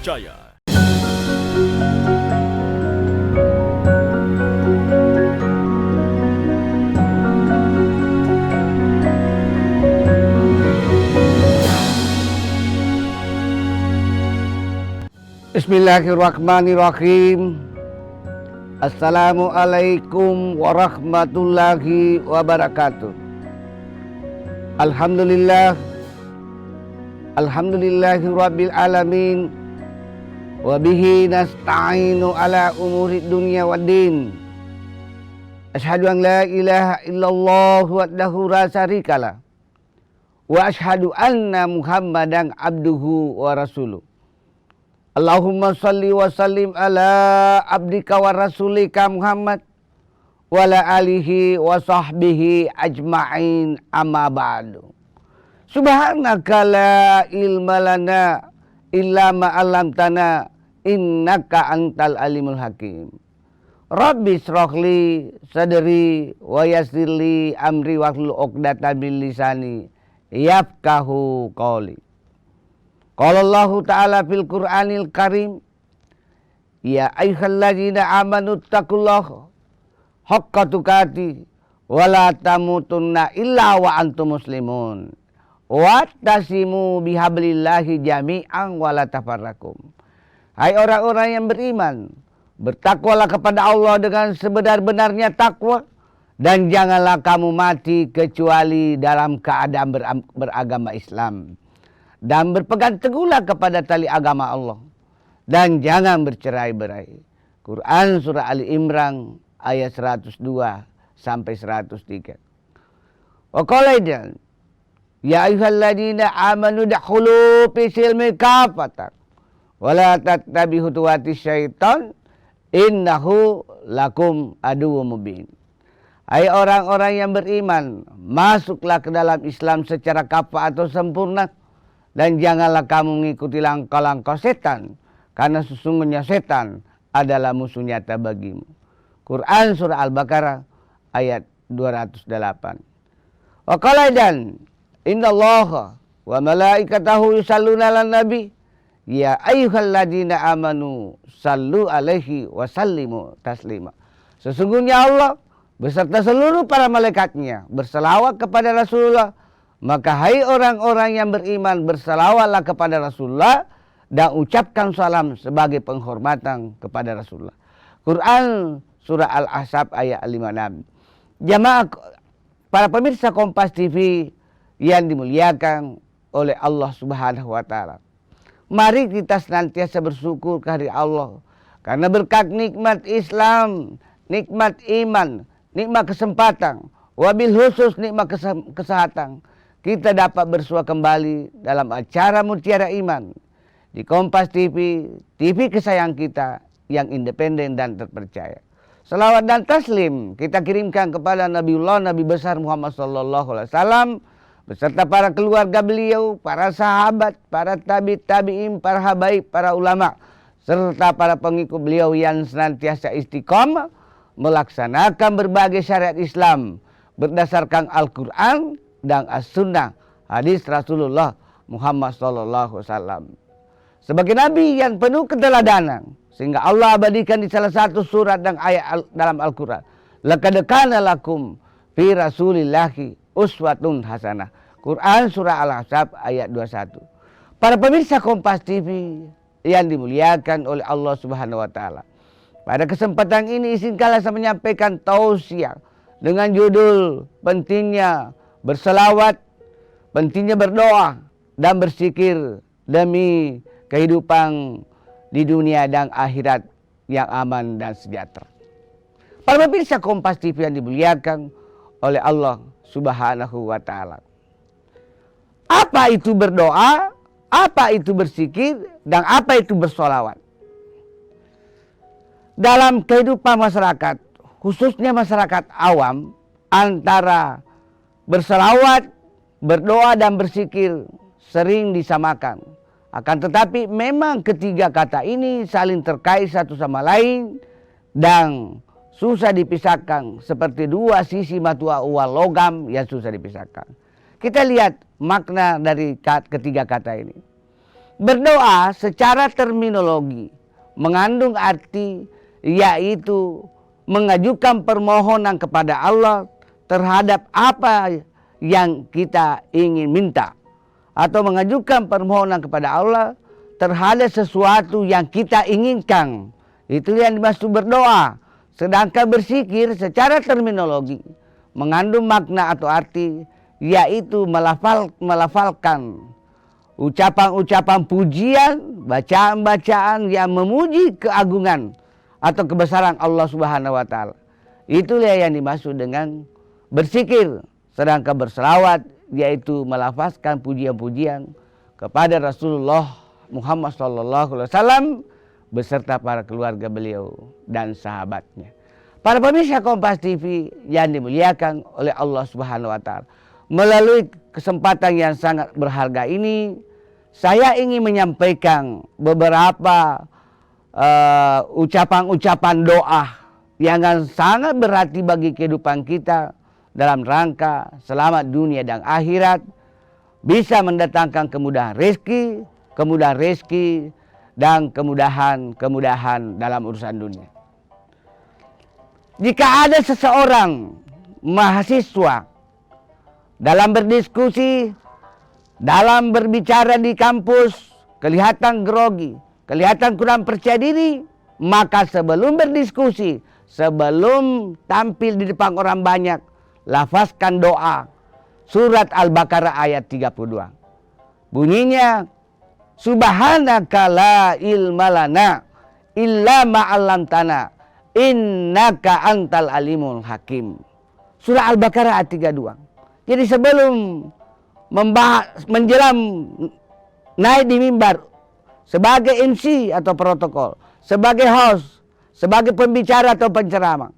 terpercaya. Bismillahirrahmanirrahim. Assalamualaikum warahmatullahi wabarakatuh. Alhamdulillahi rabbil alamin. Wabihi nasta'inu ala umuri dunya waddin. Ashhadu an la ilaha illallah wahdahu la syarikalah. Wa ashhadu anna Muhammadan abduhu wa rasuluh. Allahumma salli wa sallim ala abdika wa rasulika Muhammad wa ala alihi wa sahbihi ajma'in amma ba'du. Subhanaka la ilma lana illa ma 'allamtana innaka antal alimul hakim. Rabbi shrahli sadri wa yassirli amri wahlul 'uqdatam min lisani yafqahu qawli. Qala Allah Ta'ala fil Qur'anil Karim, ya ayyuhalladzina amanu taqullaha haqqa tuqatih wa la tamutunna illa wa antum muslimun wattasimu bihablillahi jami'an wa la tafarraqum. Hai orang-orang yang beriman, bertakwalah kepada Allah dengan sebenar-benarnya takwa, dan janganlah kamu mati kecuali dalam keadaan beragama Islam. Dan berpegang teguhlah kepada tali agama Allah. Dan jangan bercerai-berai. Quran surah Ali Imran ayat 102 sampai 103. Wa qala aidan, ya ayyuhalladzina amanu dakhulu fi silmi kafatan wa la tattabi'u khutuwatis syaitan innahu lakum aduwwum mubin. Hai orang-orang yang beriman, masuklah ke dalam Islam secara kafah atau sempurna. Dan janganlah kamu mengikuti langkah-langkah setan, karena sesungguhnya setan adalah musuh nyata bagimu. Quran surah Al-Baqarah ayat 208. Wa qala dan innallaha wa malaikatahu yusalluna 'alan nabi ya ayyuhalladzina amanu sallu alaihi wa sallimu taslima. Sesungguhnya Allah beserta seluruh para malaikatnya berselawat kepada Rasulullah. Maka hai orang-orang yang beriman, bersalawatlah kepada Rasulullah dan ucapkan salam sebagai penghormatan kepada Rasulullah. Quran surah Al-Ahzab ayat 56. Jamaah para pemirsa Kompas TV yang dimuliakan oleh Allah Subhanahu wa taala. Mari kita senantiasa bersyukur kehadirat Allah karena berkat nikmat Islam, nikmat iman, nikmat kesempatan, wabil khusus nikmat kesehatan. Kita dapat bersua kembali dalam acara Mutiara Iman di Kompas TV, TV kesayangan kita yang independen dan terpercaya. Selawat dan taslim kita kirimkan kepada Nabiullah Nabi besar Muhammad SAW beserta para keluarga beliau, para sahabat, para tabi'in, para habaib, para ulama, serta para pengikut beliau yang senantiasa istiqomah melaksanakan berbagai syariat Islam berdasarkan Al-Quran dan As-Sunnah, hadis Rasulullah Muhammad SAW. Sebagai Nabi yang penuh keteladanan, sehingga Allah abadikan di salah satu surat dan ayat dalam Al-Quran. Laqad kana lakum fi rasulillahi uswatun hasanah. Quran surah Al-Ahzab ayat 21. Para pemirsa Kompas TV yang dimuliakan oleh Allah Subhanahu wa taala. Pada kesempatan ini izinkanlah saya menyampaikan tausiah dengan judul pentingnya berselawat, pentingnya berdoa dan berzikir demi kehidupan di dunia dan akhirat yang aman dan sejahtera. Para pemirsa Kompas TV yang dimuliakan oleh Allah Subhanahu wa taala. Apa itu berdoa? Apa itu berzikir? Dan apa itu bersolawat? Dalam kehidupan masyarakat, khususnya masyarakat awam, antara berselawat, berdoa dan berzikir sering disamakan. Akan tetapi memang ketiga kata ini saling terkait satu sama lain dan susah dipisahkan seperti dua sisi mata uang logam yang susah dipisahkan. Kita lihat makna dari ketiga kata ini. Berdoa secara terminologi mengandung arti yaitu mengajukan permohonan kepada Allah terhadap apa yang kita ingin minta, atau mengajukan permohonan kepada Allah terhadap sesuatu yang kita inginkan. Itu yang dimaksud berdoa. Sedangkan berzikir secara terminologi mengandung makna atau arti yaitu melafalkan ucapan-ucapan pujian, bacaan-bacaan yang memuji keagungan atau kebesaran Allah Subhanahu wa taala. Itulah yang dimaksud dengan berzikir. Sedangkan berselawat yaitu melafazkan pujian-pujian kepada Rasulullah Muhammad SAW beserta para keluarga beliau dan sahabatnya. Para pemirsa Kompas TV yang dimuliakan oleh Allah Subhanahu wa taala. Melalui kesempatan yang sangat berharga ini, saya ingin menyampaikan beberapa ucapan-ucapan doa yang sangat berarti bagi kehidupan kita dalam rangka selamat dunia dan akhirat, bisa mendatangkan kemudahan rezeki dan kemudahan dalam urusan dunia. Jika ada seseorang mahasiswa dalam berdiskusi, dalam berbicara di kampus, kelihatan grogi, kelihatan kurang percaya diri, maka sebelum berdiskusi, sebelum tampil di depan orang banyak, lafazkan doa surat Al-Baqarah ayat 32. Bunyinya, Subhanaka la ilma lana illa ma'allamtana innaka antal alimul hakim. Surah Al-Baqarah ayat 32. Jadi sebelum menjelang naik di mimbar sebagai MC atau protokol, sebagai host, sebagai pembicara atau penceramah,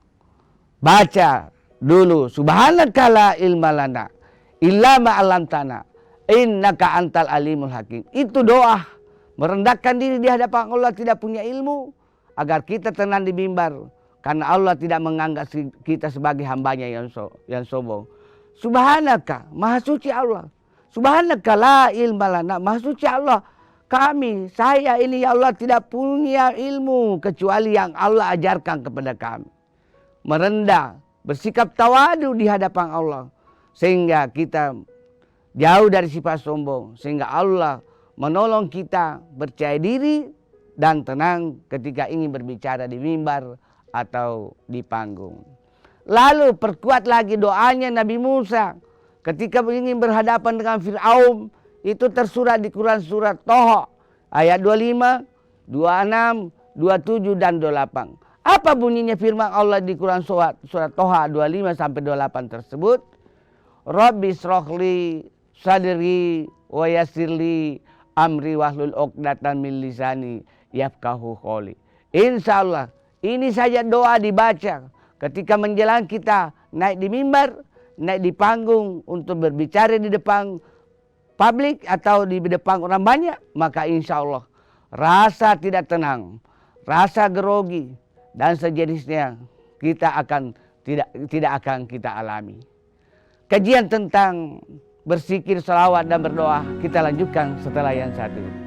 baca dulu Subhanaka la ilma lana illa ma'allamtana innaka antal alimul hakim. Itu doa merendahkan diri di hadapan Allah, tidak punya ilmu, agar kita tenang di mimbar, karena Allah tidak menganggap kita sebagai hambanya yang sombong. Subhanaka, maha suci Allah. Subhanaka la ilma lana, maha suci Allah. Saya ini ya Allah tidak punya ilmu kecuali yang Allah ajarkan kepada kami. Merendah, bersikap tawadu di hadapan Allah, sehingga kita jauh dari sifat sombong, sehingga Allah menolong kita percaya diri dan tenang ketika ingin berbicara di mimbar atau di panggung. Lalu perkuat lagi doanya Nabi Musa ketika ingin berhadapan dengan Fir'aun. Itu tersurat di Quran surat Toha ayat 25, 26, 27 dan 28. Apa bunyinya firman Allah di Quran surat Toha 25 sampai 28 tersebut? Rabbi srohli sadri wa yassirli amri wahlul 'uqdatam min lisani yafqahu qouli. Insyaallah ini saja doa dibaca ketika menjelang kita naik di mimbar, naik di panggung untuk berbicara di depan publik atau di depan orang banyak, maka insya Allah rasa tidak tenang, rasa grogi dan sejenisnya kita akan tidak akan kita alami. Kajian tentang berzikir, selawat dan berdoa kita lanjutkan setelah yang satu ini.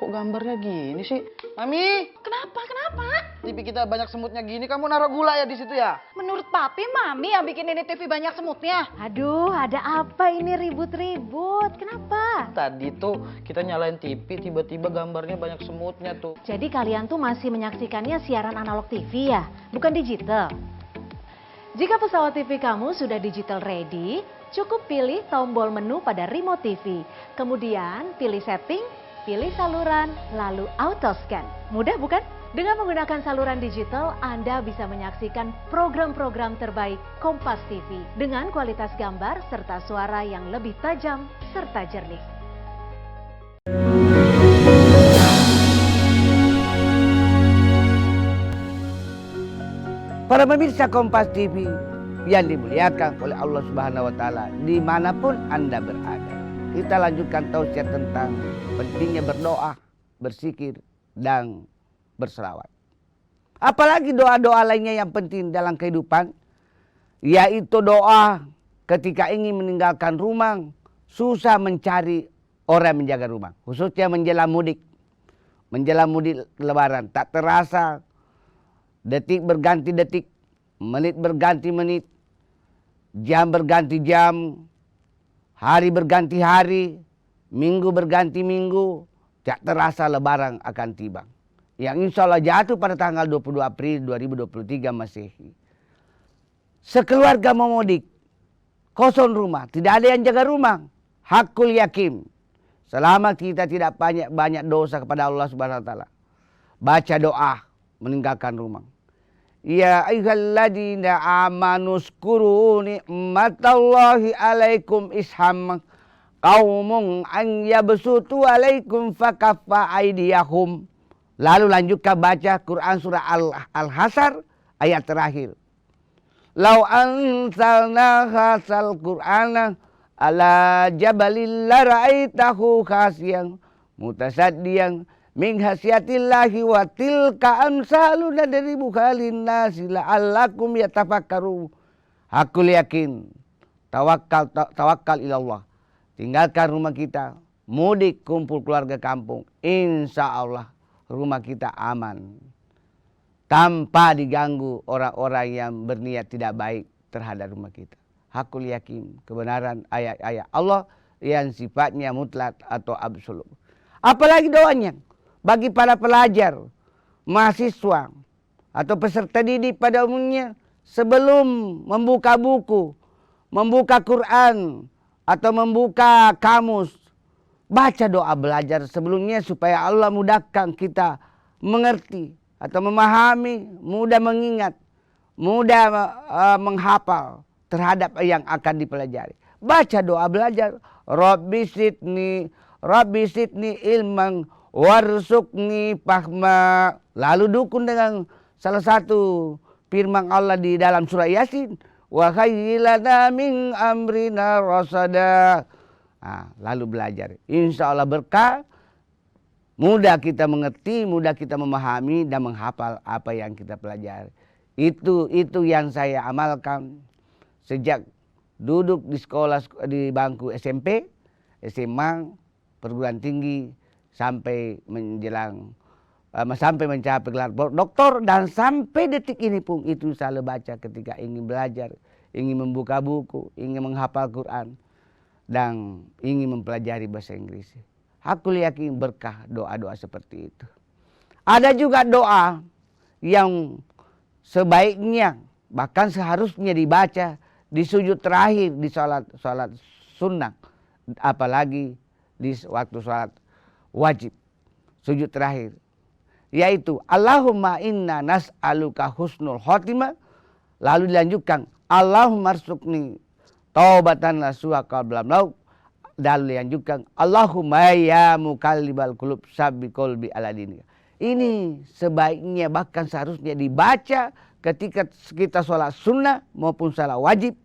Kok gambarnya gini sih? Mami, Kenapa? TV kita banyak semutnya gini, kamu naruh gula ya di situ ya? Menurut papi, mami yang bikin ini TV banyak semutnya. Aduh, ada apa ini ribut-ribut? Kenapa? Tadi tuh kita nyalain TV, tiba-tiba gambarnya banyak semutnya tuh. Jadi kalian tuh masih menyaksikannya siaran analog TV ya? Bukan digital? Jika pesawat TV kamu sudah digital ready, cukup pilih tombol menu pada remote TV. Kemudian pilih setting, pilih saluran, lalu auto scan. Mudah bukan? Dengan menggunakan saluran digital, Anda bisa menyaksikan program-program terbaik Kompas TV dengan kualitas gambar serta suara yang lebih tajam serta jernih. Para pemirsa Kompas TV yang dimuliakan oleh Allah Subhanahu wa taala dimanapun Anda berada, kita lanjutkan tausiah tentang pentingnya berdoa, berzikir dan berselawat. Apalagi doa-doa lainnya yang penting dalam kehidupan. yaitu doa ketika ingin meninggalkan rumah, susah mencari orang menjaga rumah, khususnya menjelang mudik. Menjelang mudik lebaran, tak terasa detik berganti detik, menit berganti menit, jam berganti jam, hari berganti hari, minggu berganti minggu, tak terasa lebaran akan tiba. Yang insya Allah jatuh pada tanggal 22 April 2023 Masehi. Sekeluarga mau mudik, kosong rumah, tidak ada yang jaga rumah. Hakul yakin, selama kita tidak banyak dosa kepada Allah Subhanahu Wa Taala, baca doa meninggalkan rumah. Ya ayyuhalladzina amanu zkuru ni'matallahi alaikum isham qaumun an yabsutu alaikum fakaffa aydiyahum. Lalu lanjutkan baca Quran surah Al-Hasr ayat terakhir. Lau anzalna hasal Qur'ana ala jabalil la ra'aitahu khasyan mutasaddiyan min hasyatillahi wa tilka amsalun nadribuha linnasi la'allakum yatafakkaru. Aku yakin, tawakal ilallah. Tinggalkan rumah kita, mudik kumpul keluarga kampung, insya Allah rumah kita aman, tanpa diganggu orang-orang yang berniat tidak baik terhadap rumah kita. Hakul yakin kebenaran ayat-ayat Allah yang sifatnya mutlak atau absolut. Apalagi doanya bagi para pelajar, mahasiswa atau peserta didik pada umumnya, sebelum membuka buku, membuka Quran atau membuka kamus, baca doa belajar sebelumnya supaya Allah mudahkan kita mengerti atau memahami, mudah mengingat, mudah menghafal terhadap yang akan dipelajari. Baca doa belajar. Rabbi sidni ilman warzuqni fahma. Lalu dukun dengan salah satu firman Allah di dalam surah Yasin. Wa khayyilana min amrina rasada. Lalu belajar. Insya Allah berkah. Mudah kita mengerti, mudah kita memahami dan menghafal apa yang kita pelajari. Itu yang saya amalkan sejak duduk di sekolah di bangku SMP, SMA, perguruan tinggi sampai sampai mencapai gelar doktor, dan sampai detik ini pun itu selalu baca ketika ingin belajar, ingin membuka buku, ingin menghafal Quran dan ingin mempelajari bahasa Inggris. Aku yakin berkah doa-doa seperti itu. Ada juga doa yang sebaiknya bahkan seharusnya dibaca di sujud terakhir di salat sunnah, apalagi di waktu salat wajib sujud terakhir, yaitu Allahumma inna nas'aluka husnul khotimah. Lalu dilanjutkan Allahumma arzuqni taubatan nasuha qabla maut. Dan dilanjutkan Allahumma ya muqallibal qulub sabbi qalbi ala dinika. Ini sebaiknya bahkan seharusnya dibaca ketika kita sholat sunnah maupun sholat wajib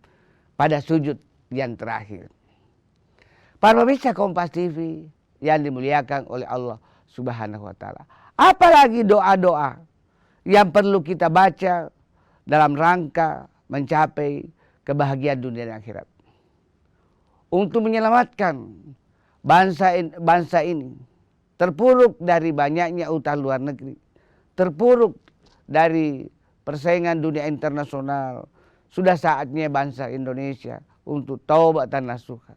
pada sujud yang terakhir. Para pemirsa Kompas TV yang dimuliakan oleh Allah Subhanahu wa Ta'ala, apalagi doa-doa yang perlu kita baca dalam rangka mencapai kebahagiaan dunia dan akhirat. Untuk menyelamatkan bangsa ini terpuruk dari banyaknya utang luar negeri, terpuruk dari persaingan dunia internasional. Sudah saatnya bangsa Indonesia untuk taubat dan nasuha.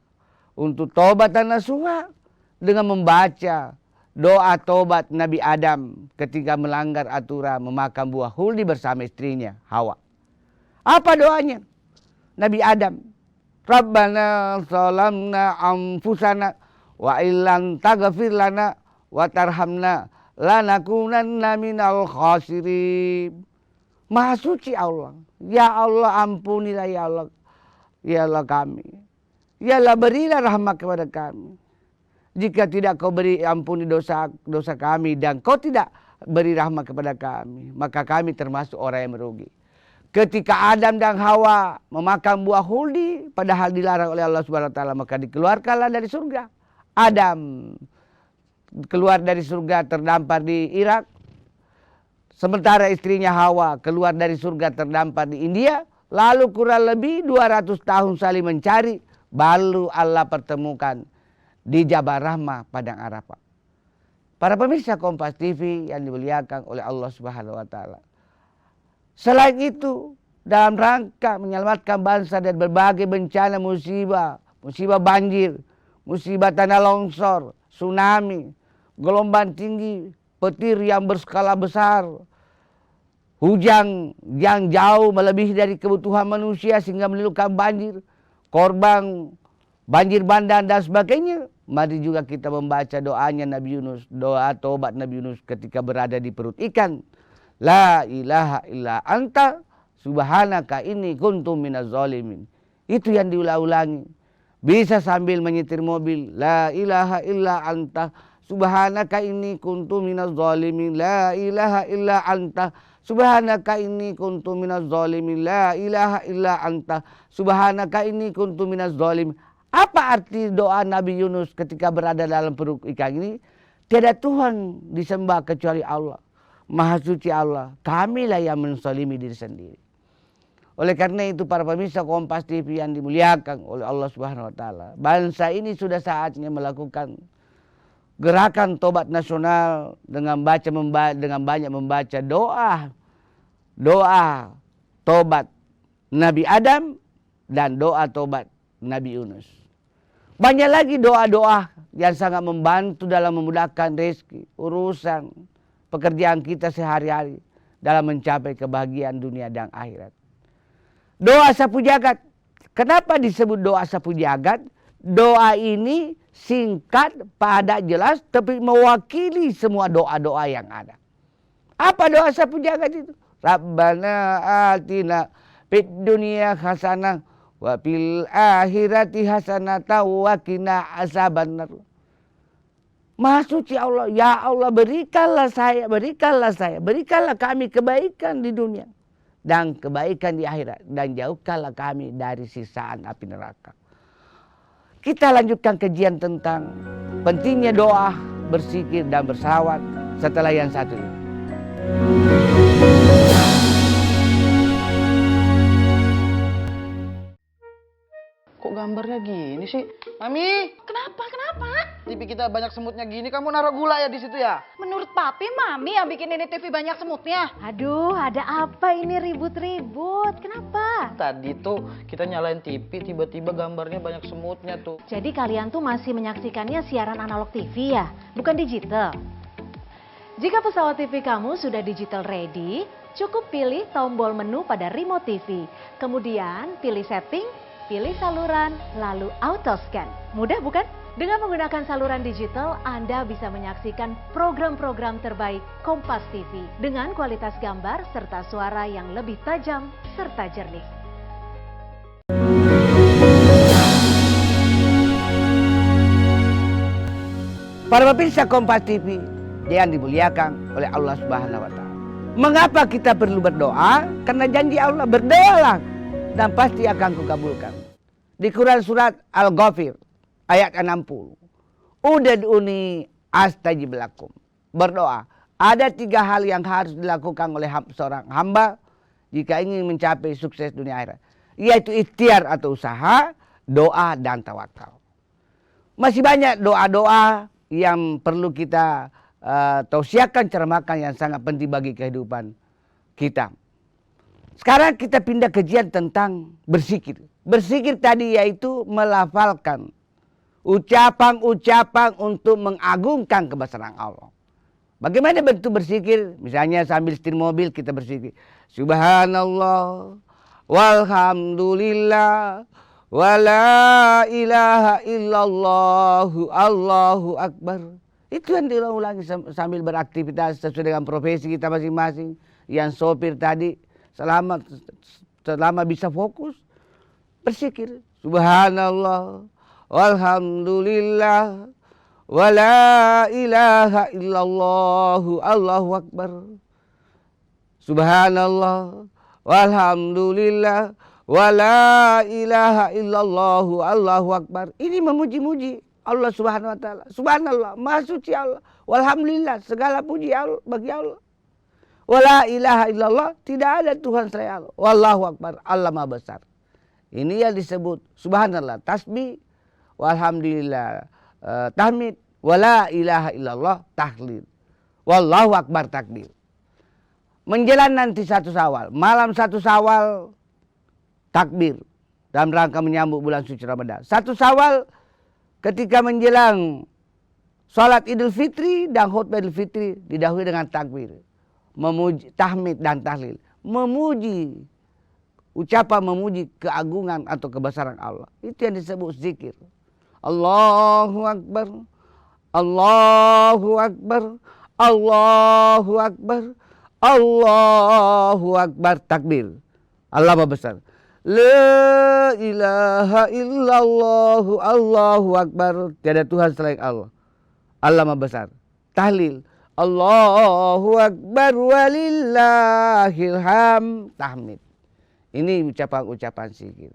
Untuk taubat dan nasuha dengan membaca doa taubat Nabi Adam ketika melanggar aturan memakan buah huldi bersama istrinya Hawa. Apa doanya Nabi Adam? Rabbana salamna anfusana wa illan taghfir lana wa tarhamna lanakunanna minal khasirin. Maha suci Allah. Ya Allah, ampunilah ya Allah. Ya Allah kami. Ya Allah, berilah rahmat kepada kami. Jika tidak kau beri ampuni dosa kami dan kau tidak beri rahmat kepada kami, maka kami termasuk orang yang merugi. Ketika Adam dan Hawa memakan buah huldi padahal dilarang oleh Allah Subhanahu wa Ta'ala, maka dikeluarkanlah dari surga. Adam keluar dari surga terdampar di Irak, sementara istrinya Hawa keluar dari surga terdampar di India, Lalu kurang lebih 200 tahun saling mencari, baru Allah pertemukan di Jabal Rahmah Padang Arafah. Para pemirsa Kompas TV yang dimuliakan oleh Allah Subhanahu wa taala. Selain itu, dalam rangka menyelamatkan bangsa dari berbagai bencana musibah, musibah banjir, musibah tanah longsor, tsunami, gelombang tinggi, petir yang berskala besar, hujan yang jauh melebihi dari kebutuhan manusia sehingga menimbulkan banjir, korban banjir bandang dan sebagainya. Mari juga kita membaca doanya Nabi Yunus, doa tobat Nabi Yunus ketika berada di perut ikan. La ilaha illa anta subhanaka inni kuntum minaz zalimin. Itu yang diulang-ulangi. Bisa sambil menyetir mobil. La ilaha illa anta subhanaka inni kuntum minaz zalimin. La ilaha illa anta subhanaka inni kuntum minaz zalimin. La ilaha illa anta subhanaka inni kuntum minaz zalimin. Apa arti doa Nabi Yunus ketika berada dalam perut ikan ini? Tiada Tuhan disembah kecuali Allah. Maha suci Allah. Kamilah yang menzalimi diri sendiri. Oleh karena itu para pemirsa Kompas TV yang dimuliakan oleh Allah Subhanahu wa taala, bangsa ini sudah saatnya melakukan gerakan tobat nasional dengan banyak membaca doa tobat Nabi Adam dan doa tobat Nabi Yunus. Banyak lagi doa-doa yang sangat membantu dalam memudahkan rezeki, urusan pekerjaan kita sehari-hari dalam mencapai kebahagiaan dunia dan akhirat. Doa sapu jagat. Kenapa disebut doa sapu jagat? Doa ini singkat, padat, jelas, tapi mewakili semua doa-doa yang ada. Apa doa sapu jagat itu? Rabbana atina fid dunya hasanah wa fil akhirati hasanatan wa qina azabannar. Maha suci Allah, ya Allah berikanlah saya, berikanlah kami kebaikan di dunia dan kebaikan di akhirat, dan jauhkanlah kami dari sisaan api neraka. Kita lanjutkan kajian tentang pentingnya doa, berzikir dan bersalawat setelah yang satu ini. Kok gambarnya gini sih? Mami, Kenapa? TV kita banyak semutnya gini, kamu naruh gula ya di situ ya? Menurut Papi, Mami yang bikin ini TV banyak semutnya. Aduh, ada apa ini ribut-ribut? Kenapa? Tadi tuh kita nyalain TV, tiba-tiba gambarnya banyak semutnya tuh. Jadi kalian tuh masih menyaksikannya siaran analog TV ya? Bukan digital? Jika pesawat TV kamu sudah digital ready, cukup pilih tombol menu pada remote TV. Kemudian pilih setting, pilih saluran, lalu auto scan. Mudah bukan? Dengan menggunakan saluran digital, Anda bisa menyaksikan program-program terbaik Kompas TV dengan kualitas gambar serta suara yang lebih tajam serta jernih. Para pemirsa Kompas TV yang dimuliakan oleh Allah Subhanahu wa taala. Mengapa kita perlu berdoa? Karena janji Allah, berdoalah dan pasti akan kukabulkan. Di Quran surat Al-Ghafir ayat 60. Ud'uni astajib lakum. Berdoa. Ada 3 hal yang harus dilakukan oleh seorang hamba jika ingin mencapai sukses dunia akhirat, yaitu ikhtiar atau usaha, doa dan tawakal. Masih banyak doa-doa yang perlu kita tausiahkan, ceramakan yang sangat penting bagi kehidupan kita. Sekarang kita pindah kajian tentang berzikir. Berzikir tadi yaitu melafalkan ucapan-ucapan untuk mengagungkan kebesaran Allah. Bagaimana bentuk berzikir? Misalnya sambil setir mobil kita berzikir. Subhanallah, walhamdulillah, wala ilaha illallah, Allahu akbar. Itu yang diulang-ulangi sambil beraktivitas sesuai dengan profesi kita masing-masing. Yang sopir tadi selama bisa fokus berzikir. Subhanallah, walhamdulillah, wala ilaha illallah, Allahu akbar. Subhanallah, walhamdulillah, wala ilaha illallah, Allahu akbar. Ini memuji-muji Allah Subhanahu wa taala. Subhanallah, maha suci Allah. Walhamdulillah, segala puji Allah bagi Allah. Wala ilaha illallah, tidak ada Tuhan selain Allah. Wallahu akbar, Allah Maha besar. Ini yang disebut subhanallah, tasbih, walhamdulillah, tahmid, wala ilaha illallah, tahlil. Wallahu akbar, takbir. Menjelang nanti 1 Syawal, malam 1 Syawal, takbir dalam rangka menyambut bulan suci Ramadan. 1 Syawal ketika menjelang salat Idul Fitri dan khutbah Idul Fitri didahului dengan takbir, memuji, tahmid dan tahlil, memuji, ucapan memuji keagungan atau kebesaran Allah. Itu yang disebut zikir. Allahu akbar, Allahu akbar, Allahu akbar, Allahu akbar, takbir. Allah Maha besar. La ilaha illallah, Allahu akbar, tiada Tuhan selain Allah. Allah Maha besar. Tahlil. Allahu akbar walillahil hamd, tahmid. Ini ucapan-ucapan zikir.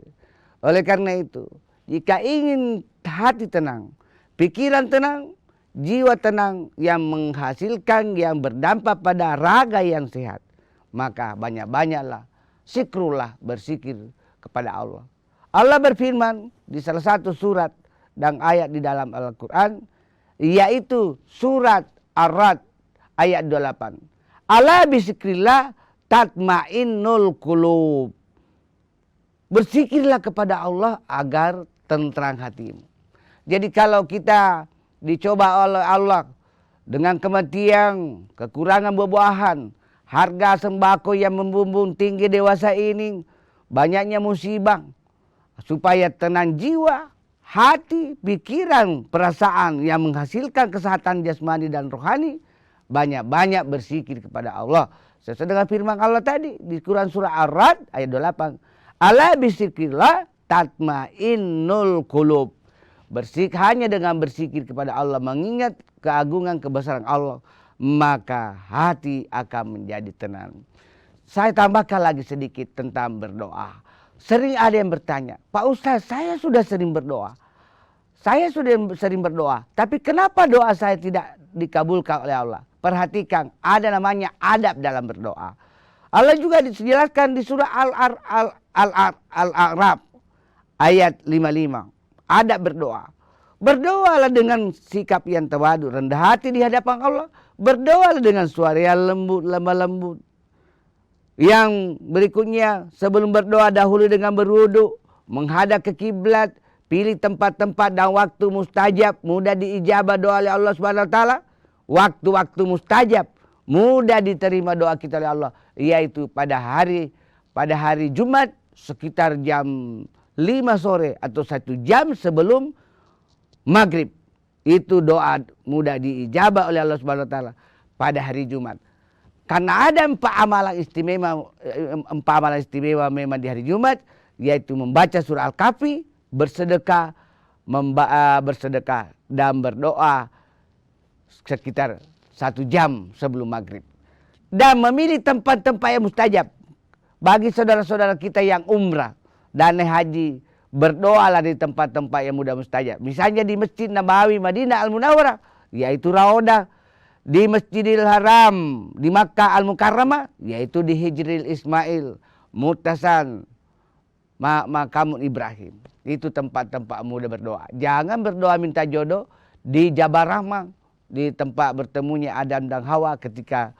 Oleh karena itu, jika ingin hati tenang, pikiran tenang, jiwa tenang yang menghasilkan, yang berdampak pada raga yang sehat, maka banyak-banyaklah zikrullah, berzikir kepada Allah. Allah berfirman di salah satu surat dan ayat di dalam Al-Quran, yaitu surat Ar-Ra'd ayat 28. Ala bizikrillah tatmainnul qulub. Berzikirlah kepada Allah agar tentram hatimu. Jadi kalau kita dicoba oleh Allah dengan kematian, kekurangan buah-buahan, harga sembako yang membumbung tinggi dewasa ini, banyaknya musibah, supaya tenang jiwa, hati, pikiran, perasaan yang menghasilkan kesehatan jasmani dan rohani, banyak-banyak berzikir kepada Allah. Sesuai dengan firman Allah tadi di Quran surah Ar-Ra'd ayat 28. Ala bizikrillah tatmainnul qulub. Hanya dengan berzikir kepada Allah, mengingat keagungan kebesaran Allah, maka hati akan menjadi tenang. Saya tambahkan lagi sedikit tentang berdoa. Sering ada yang bertanya, Pak Ustaz, saya sudah sering berdoa. Saya sudah sering berdoa, tapi kenapa doa saya tidak dikabulkan oleh Allah? Perhatikan, ada namanya adab dalam berdoa. Allah juga dijelaskan di surah Al-A'raf ayat 55. Adab berdoa. Berdoalah dengan sikap yang tawadu, rendah hati di hadapan Allah. Berdoalah dengan suara yang lembut, lemah lembut. Yang berikutnya, sebelum berdoa dahulu dengan berwudu, menghadap ke kiblat, pilih tempat-tempat dan waktu mustajab, mudah diijabah doa oleh Allah Subhanahu wa taala. Waktu-waktu mustajab, mudah diterima doa kita oleh Allah, yaitu pada hari Jumat sekitar jam 5 sore atau 1 jam sebelum maghrib. Itu doa mudah diijabah oleh Allah Subhanahu wa taala pada hari Jumat. Karena ada 4 amalan istimewa memang di hari Jumat, yaitu membaca surah Al-Kahfi, bersedekah dan berdoa sekitar 1 jam sebelum maghrib. Dan memilih tempat-tempat yang mustajab. Bagi saudara-saudara kita yang umrah dan haji, berdoalah di tempat-tempat yang mudah mustajab. Misalnya di Masjid Nabawi Madinah Al-Munawwarah, yaitu Raudah. Di Masjidil Haram di Makkah Al-Mukarramah, yaitu di Hijril Ismail, Mutasan, Makamun Ibrahim. Itu tempat-tempat mudah berdoa. Jangan berdoa minta jodoh di Jabal Rahmah, di tempat bertemunya Adam dan Hawa ketika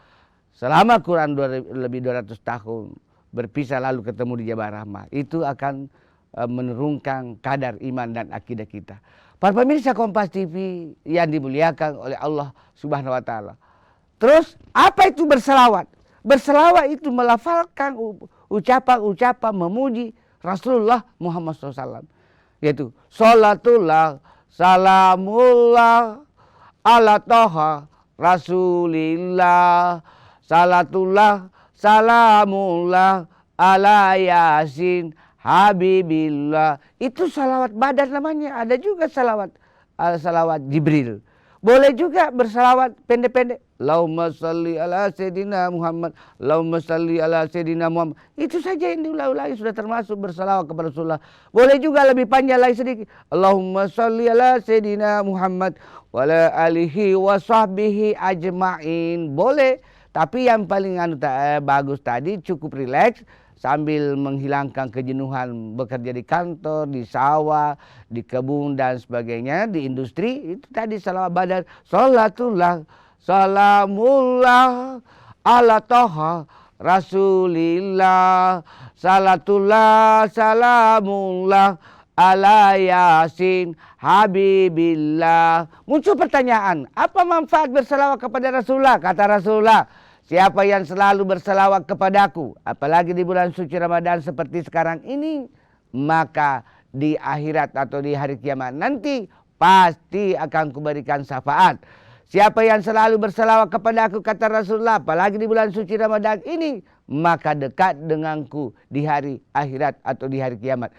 selama kurang lebih 200 tahun berpisah lalu ketemu di Jabal Rahmah. Itu akan menurunkan kadar iman dan akidah kita. Para pemirsa Kompas TV yang dimuliakan oleh Allah Subhanahu wa taala. Terus apa itu berselawat? Berselawat itu melafalkan ucapan-ucapan memuji Rasulullah Muhammad SAW. Yaitu salatullah salamullah ala toha Rasulillah, salatullah salamullah ala yasin Habibillah. Itu salawat badan namanya. Ada juga salawat Jibril. Boleh juga bersalawat pendek-pendek. Allahumma salli ala Sayyidina Muhammad. Allahumma salli ala Sayyidina Muhammad. Itu saja yang diulang-ulangi sudah termasuk bersalawat kepada Rasulullah. Boleh juga lebih panjang lagi sedikit. Allahumma salli ala Sayyidina Muhammad wa ala alihi wa sahbihi ajma'in. Boleh. Tapi yang paling bagus tadi cukup rileks sambil menghilangkan kejenuhan bekerja di kantor, di sawah, di kebun dan sebagainya, di industri. Itu tadi salawat badan. Salatullah, salamullah ala toha Rasulillah. Salatullah, salamullah ala Yasin Habibillah. Muncul pertanyaan, apa manfaat berselawat kepada Rasulullah? Kata Rasulullah, siapa yang selalu berselawat kepadaku, apalagi di bulan suci Ramadan seperti sekarang ini, maka di akhirat atau di hari kiamat nanti pasti akan kuberikan syafaat. Siapa yang selalu berselawat kepada aku, kata Rasulullah, apalagi di bulan suci Ramadan ini, maka dekat denganku di hari akhirat atau di hari kiamat.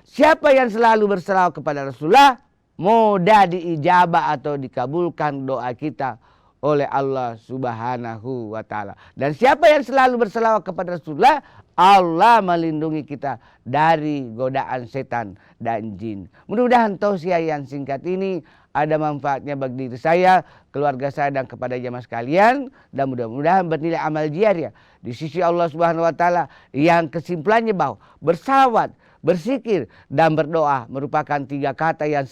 Siapa yang selalu berselawat kepada Rasulullah, mudah diijabah atau dikabulkan doa kita oleh Allah Subhanahu wa ta'ala. Dan siapa yang selalu berselawat kepada Rasulullah, Allah melindungi kita dari godaan setan dan jin. Mudah-mudahan tausiah yang singkat ini ada manfaatnya bagi diri saya, keluarga saya dan kepada jamaah sekalian, dan mudah-mudahan bernilai amal jariah di sisi Allah Subhanahu wa ta'ala. Yang kesimpulannya bahwa bersalawat, berzikir dan berdoa merupakan tiga kata yang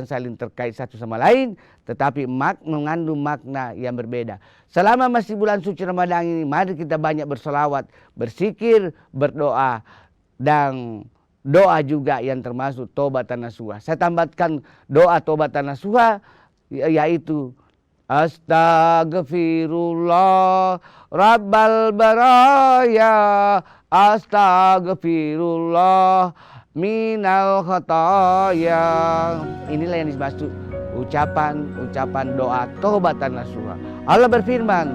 saling terkait satu sama lain, tetapi mengandung makna yang berbeda. Selama masih bulan suci Ramadan ini, mari kita banyak berselawat, berzikir, berdoa, dan doa juga yang termasuk taubatan nasuha. Saya tambahkan doa taubatan nasuha, yaitu Astaghfirullah Rabbal baraya, Astaghfirullah minal khataya. Inilah yang dimaksud ucapan doa taubatan nasuha. Allah berfirman,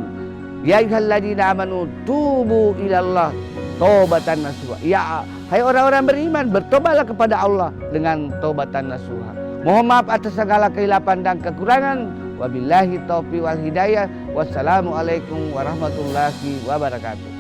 ya ayyuhalladzina amanu tubu ilallah taubatan nasuha. Ya, hai orang-orang beriman, bertobatlah kepada Allah dengan taubatan nasuha. Mohon maaf atas segala kehilapan dan kekurangan. Wabillahi taufiq wal hidayah. Wassalamualaikum warahmatullahi wabarakatuh.